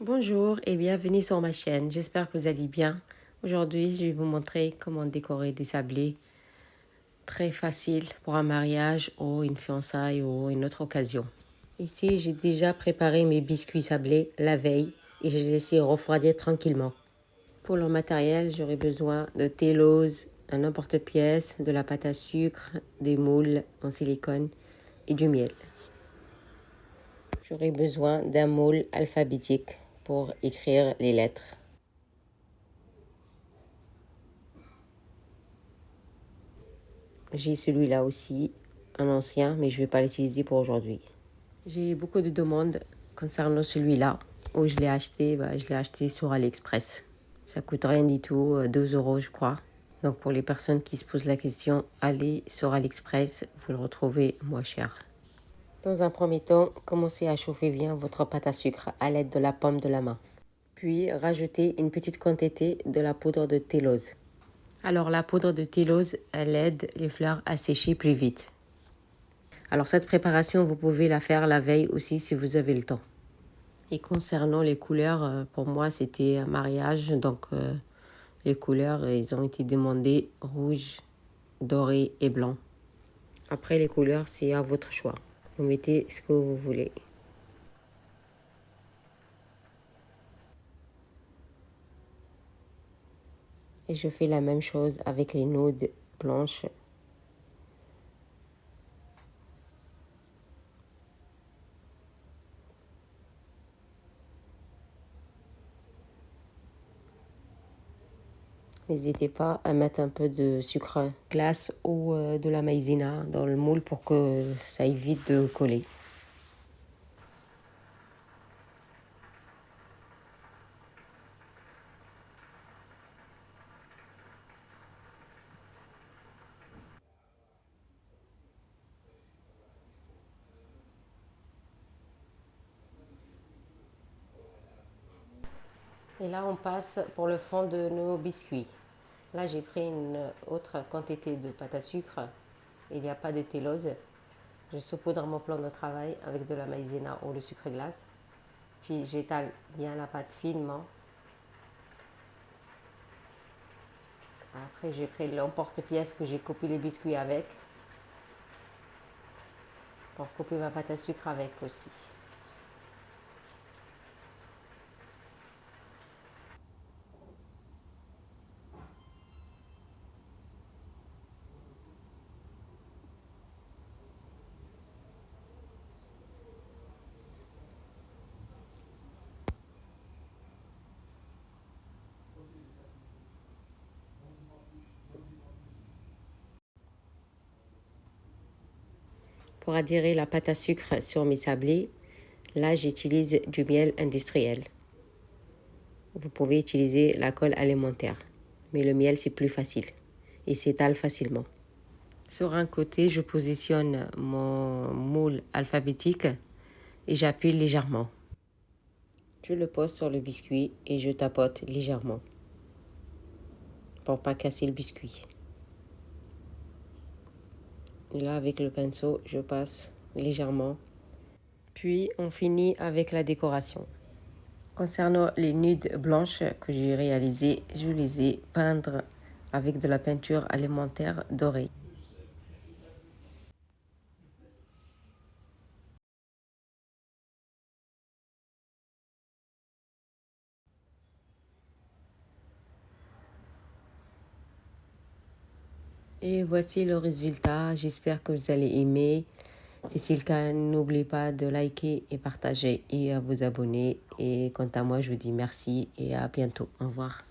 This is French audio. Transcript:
Bonjour et bienvenue sur ma chaîne, j'espère que vous allez bien. Aujourd'hui, je vais vous montrer comment décorer des sablés très facile pour un mariage ou une fiançaille ou une autre occasion. Ici, j'ai déjà préparé mes biscuits sablés la veille et je les laissé refroidir tranquillement. Pour le matériel, j'aurai besoin de télose, un emporte-pièce, de la pâte à sucre, des moules en silicone et du miel. J'aurai besoin d'un moule alphabétique pour écrire les lettres. J'ai celui-là aussi, un ancien, mais je ne vais pas l'utiliser pour aujourd'hui. J'ai eu beaucoup de demandes concernant celui-là. Où je l'ai acheté, je l'ai acheté sur AliExpress. Ça coûte rien du tout, 2 euros je crois. Donc pour les personnes qui se posent la question, allez sur AliExpress, vous le retrouvez moins cher. Dans un premier temps, commencez à chauffer bien votre pâte à sucre à l'aide de la paume de la main. Puis rajoutez une petite quantité de la poudre de télose. Alors la poudre de télose, elle aide les fleurs à sécher plus vite. Alors cette préparation, vous pouvez la faire la veille aussi si vous avez le temps. Et concernant les couleurs, pour moi c'était un mariage, donc les couleurs, ils ont été demandées rouge, doré et blanc. Après les couleurs, c'est à votre choix. Vous mettez ce que vous voulez. Et je fais la même chose avec les nudes blanches. N'hésitez pas à mettre un peu de sucre glace ou de la maïzena dans le moule pour que ça évite de coller. Et là, on passe pour le fond de nos biscuits. Là, j'ai pris une autre quantité de pâte à sucre. Il n'y a pas de télose. Je saupoudre mon plan de travail avec de la maïzena ou le sucre glace. Puis j'étale bien la pâte finement. Après, j'ai pris l'emporte-pièce que j'ai coupé les biscuits avec. Pour couper ma pâte à sucre avec aussi. Pour adhérer la pâte à sucre sur mes sablés, là j'utilise du miel industriel. Vous pouvez utiliser la colle alimentaire, mais le miel c'est plus facile et s'étale facilement. Sur un côté, je positionne mon moule alphabétique et j'appuie légèrement. Je le pose sur le biscuit et je tapote légèrement pour pas casser le biscuit. Et là, avec le pinceau, je passe légèrement. Puis, on finit avec la décoration. Concernant les nudes blanches que j'ai réalisées, je les ai peintes avec de la peinture alimentaire dorée. Et voici le résultat. J'espère que vous allez aimer. Si c'est le cas, n'oubliez pas de liker et partager et à vous abonner. Et quant à moi, je vous dis merci et à bientôt. Au revoir.